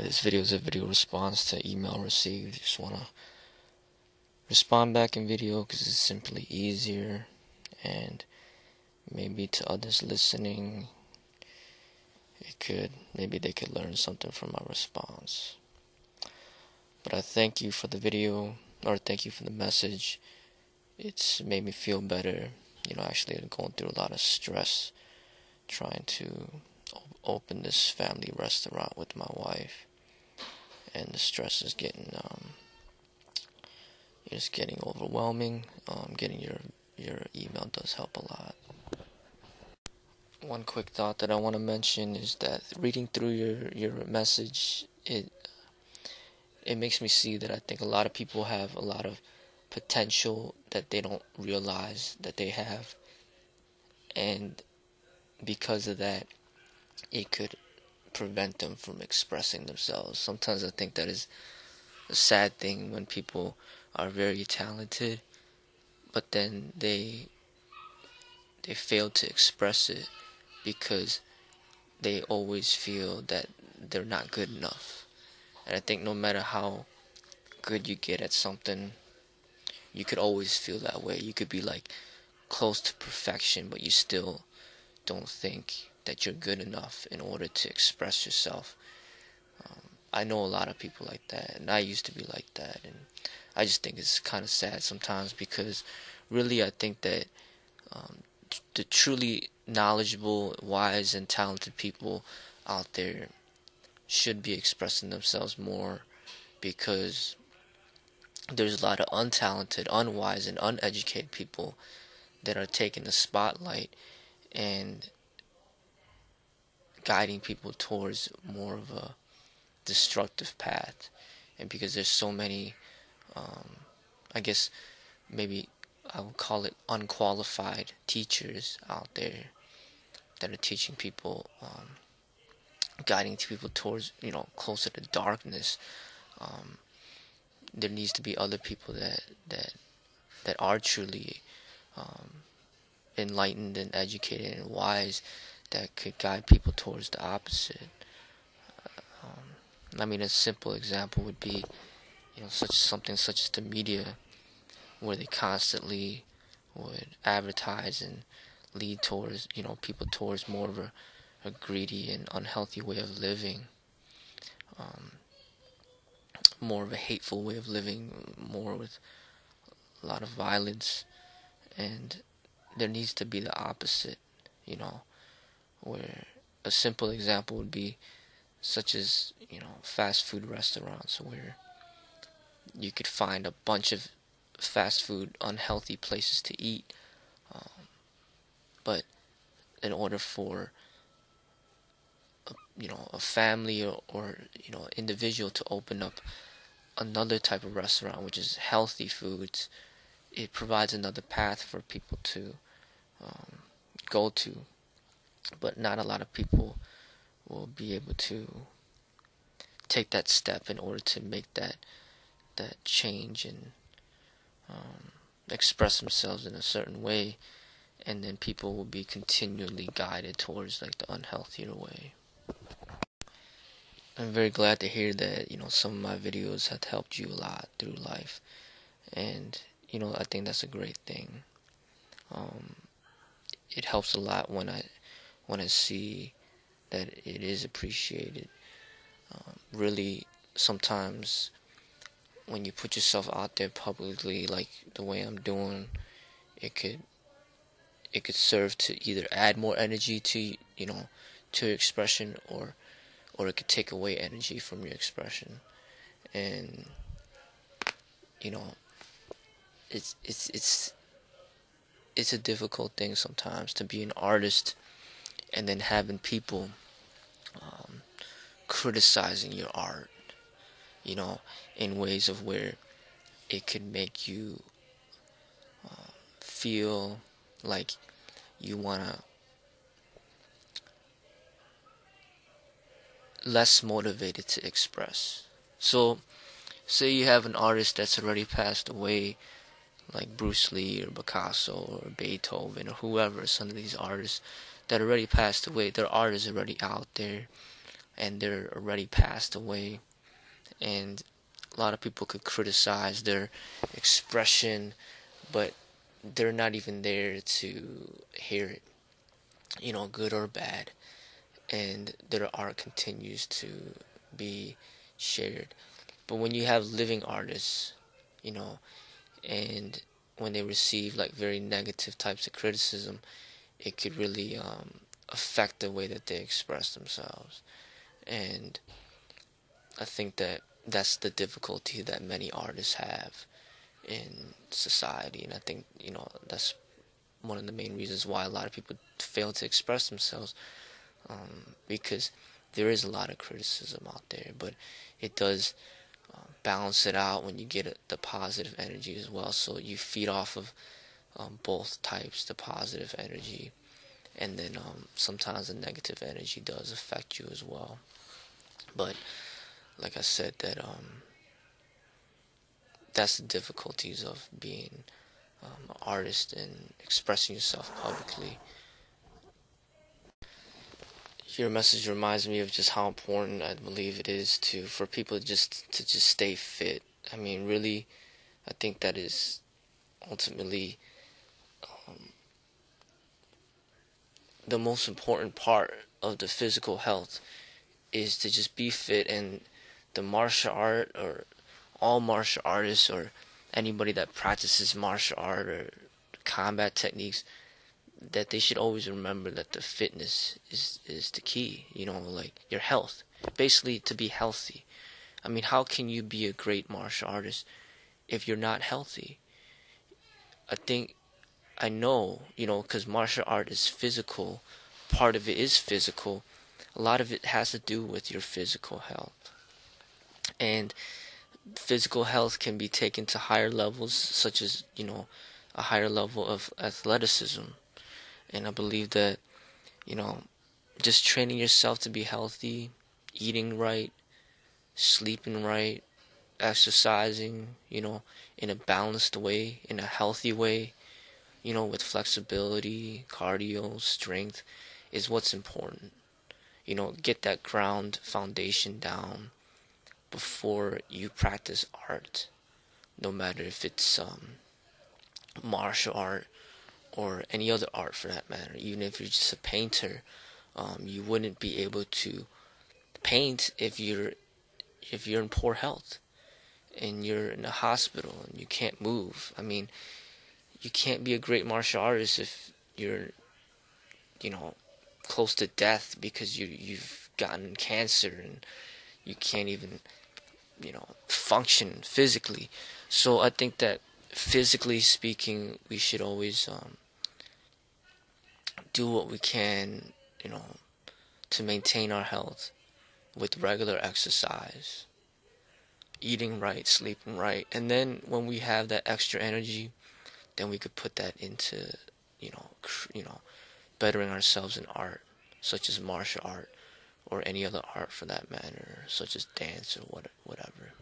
This video is a video response to email received. Just want to respond back in video because it's simply easier, and maybe to others listening, maybe they could learn something from my response. But I thank you for the video, or thank you for the message. It's made me feel better. Actually I'm going through a lot of stress trying to open this family restaurant with my wife, and the stress is getting overwhelming. Getting your email does help a lot. One quick thought that I want to mention is that reading through your message, it makes me see that I think a lot of people have a lot of potential that they don't realize that they have, and because of that, it could prevent them from expressing themselves. Sometimes I think that is a sad thing when people are very talented, but then they fail to express it because they always feel that they're not good enough. And I think no matter how good you get at something, you could always feel that way. You could be close to perfection, but you still don't think that you're good enough in order to express yourself. I know a lot of people like that, and I used to be like that, and I just think it's kind of sad sometimes, because really I think that the truly knowledgeable, wise, and talented people out there should be expressing themselves more, because there's a lot of untalented, unwise, and uneducated people that are taking the spotlight and guiding people towards more of a destructive path. And because there's so many, I guess maybe I would call it unqualified teachers out there that are teaching people, guiding people towards, closer to darkness. There needs to be other people that are truly enlightened and educated and wise, that could guide people towards the opposite. A simple example would be, something such as the media, where they constantly would advertise and lead towards, people towards more of a greedy and unhealthy way of living, more of a hateful way of living, more with a lot of violence. And there needs to be the opposite, where a simple example would be such as, fast food restaurants, where you could find a bunch of fast food unhealthy places to eat, but in order for a family or individual to open up another type of restaurant, which is healthy foods, it provides another path for people to go to. But not a lot of people will be able to take that step in order to make that change and express themselves in a certain way, and then people will be continually guided towards the unhealthier way. I'm very glad to hear that some of my videos have helped you a lot through life, and I think that's a great thing. It helps a lot when I see that it is appreciated. Really, sometimes when you put yourself out there publicly, like the way I'm doing, it could serve to either add more energy to to your expression, or it could take away energy from your expression. And it's a difficult thing sometimes to be an artist and then having people criticizing your art, in ways of where it could make you feel like you wanna less motivated to express. So, say you have an artist that's already passed away, like Bruce Lee or Picasso or Beethoven or whoever, some of these artists that already passed away, their art is already out there, and they're already passed away, and a lot of people could criticize their expression, but they're not even there to hear it, good or bad, and their art continues to be shared. But when you have living artists, and when they receive like very negative types of criticism, it could really affect the way that they express themselves. And I think that that's the difficulty that many artists have in society, and I think that's one of the main reasons why a lot of people fail to express themselves, because there is a lot of criticism out there, but it does balance it out when you get the positive energy as well. So you feed off of both types, the positive energy, and then sometimes the negative energy does affect you as well. But like I said, that's the difficulties of being an artist and expressing yourself publicly. Your message reminds me of just how important I believe it is for people to just stay fit. I mean, really, I think that is ultimately the most important part of the physical health, is to just be fit. And the martial art, or all martial artists, or anybody that practices martial art or combat techniques, that they should always remember that the fitness is the key, like your health. Basically, to be healthy. I mean, how can you be a great martial artist if you're not healthy? I know, because martial art is physical, part of it is physical, a lot of it has to do with your physical health. And physical health can be taken to higher levels, such as, a higher level of athleticism. And I believe that, just training yourself to be healthy, eating right, sleeping right, exercising, in a balanced way, in a healthy way, with flexibility, cardio, strength, is what's important. Get that ground foundation down before you practice art, no matter if it's martial art or any other art for that matter. Even if you're just a painter, you wouldn't be able to paint if you're in poor health and you're in a hospital and you can't move. I mean, you can't be a great martial artist if you're close to death because you've gotten cancer and you can't even function physically. So I think that physically speaking, we should always do what we can, to maintain our health with regular exercise, eating right, sleeping right, and then when we have that extra energy, then we could put that into, bettering ourselves in art, such as martial art, or any other art for that matter, such as dance or whatever.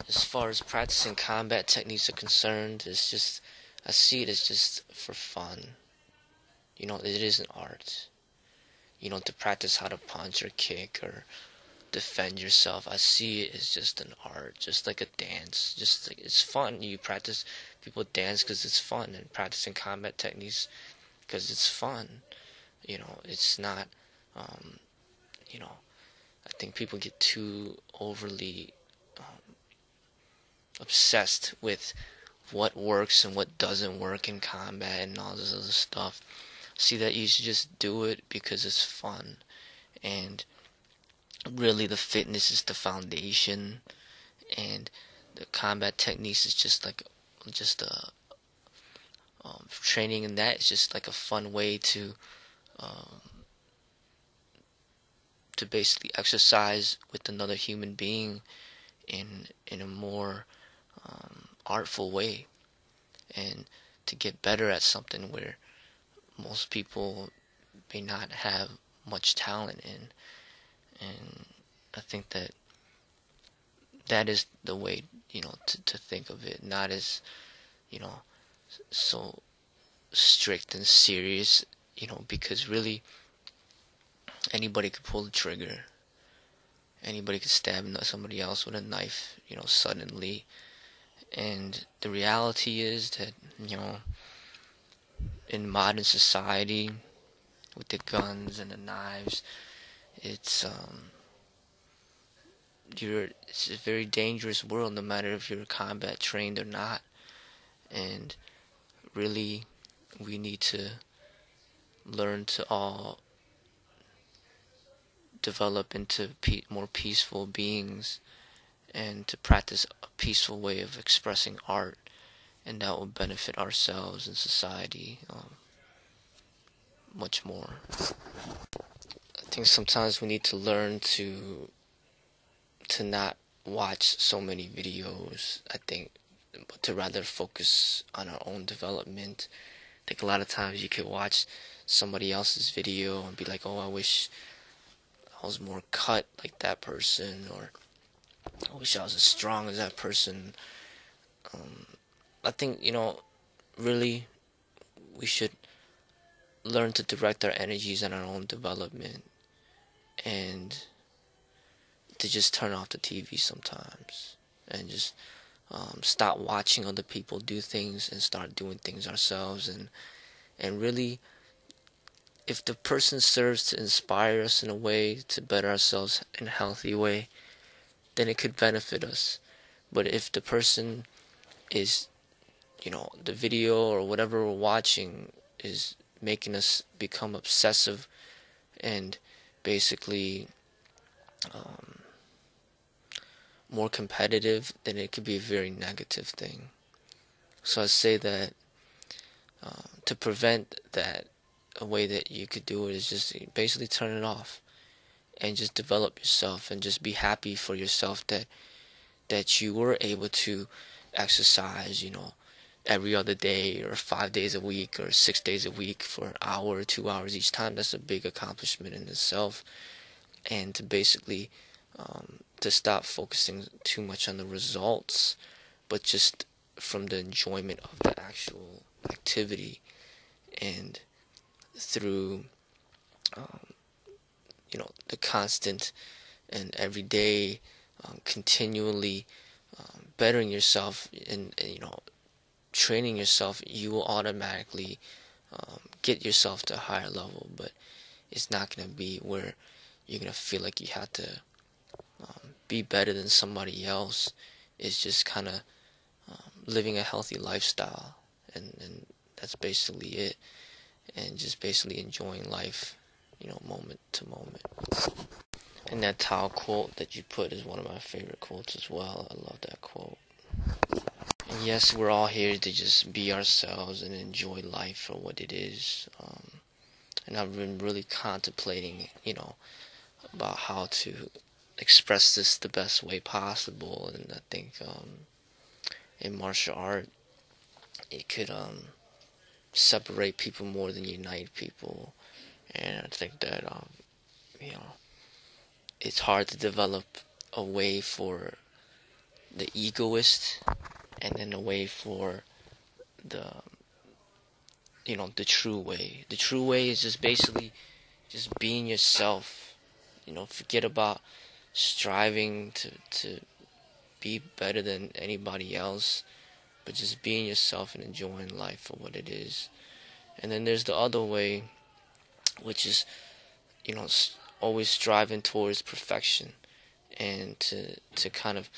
As far as practicing combat techniques are concerned, I see it as just for fun. It is an art. To practice how to punch or kick or defend yourself, I see it as just an art, just like a dance. Just like it's fun. People dance because it's fun, and practicing combat techniques because it's fun. It's not. I think people get too overly obsessed with what works and what doesn't work in combat and all this other stuff. See that you should just do it because it's fun, and really the fitness is the foundation, and the combat techniques is just a training, and that is just like a fun way to basically exercise with another human being in a more artful way, and to get better at something where most people may not have much talent in. And I think that is the way, to think of it, not as, so strict and serious, because really anybody could pull the trigger, anybody could stab somebody else with a knife, suddenly. And the reality is that, in modern society, with the guns and the knives, it's a very dangerous world, no matter if you're combat trained or not. And really, we need to learn to all develop into more peaceful beings, and to practice a peaceful way of expressing art, and that will benefit ourselves and society much more. I think sometimes we need to learn to not watch so many videos, I think, but to rather focus on our own development. I think a lot of times you could watch somebody else's video and be like, oh, I wish I was more cut like that person, or I wish I was as strong as that person. I think, really we should learn to direct our energies on our own development, and to just turn off the TV sometimes, and just stop watching other people do things and start doing things ourselves. And really, if the person serves to inspire us in a way to better ourselves in a healthy way, then it could benefit us. But if the person is, the video or whatever we're watching is making us become obsessive and basically more competitive, then it could be a very negative thing. So I say that to prevent that, a way that you could do it is just basically turn it off and just develop yourself, and just be happy for yourself that you were able to exercise, every other day, or 5 days a week, or 6 days a week for an hour or 2 hours each time. That's a big accomplishment in itself. And to basically to stop focusing too much on the results, but just from the enjoyment of the actual activity, and through the constant and everyday continually bettering yourself, and training yourself, you will automatically get yourself to a higher level. But it's not going to be where you're going to feel like you have to be better than somebody else. It's just kind of living a healthy lifestyle, and that's basically it. And just basically enjoying life, moment to moment. And that Tao quote that you put is one of my favorite quotes as well. I love that quote. And yes, we're all here to just be ourselves and enjoy life for what it is. And I've been really contemplating, about how to express this the best way possible. And I think in martial art, it could separate people more than unite people. And I think that it's hard to develop a way for the egoist, and then a way for the the true way. The true way is just basically just being yourself. Forget about striving to be better than anybody else, but just being yourself and enjoying life for what it is. And then there's the other way, which is always striving towards perfection, and to kind of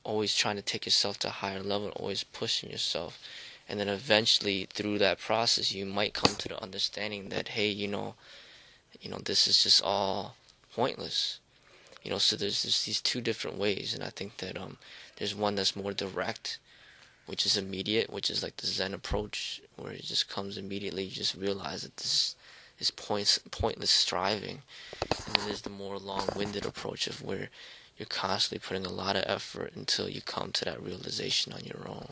always trying to take yourself to a higher level, always pushing yourself. And then eventually, through that process, you might come to the understanding that, hey, this is just all pointless. So there's just these two different ways. And I think that there's one that's more direct, which is immediate, which is like the Zen approach, where it just comes immediately. You just realize that this is pointless striving. And then there's the more long-winded approach, of where you're constantly putting a lot of effort until you come to that realization on your own.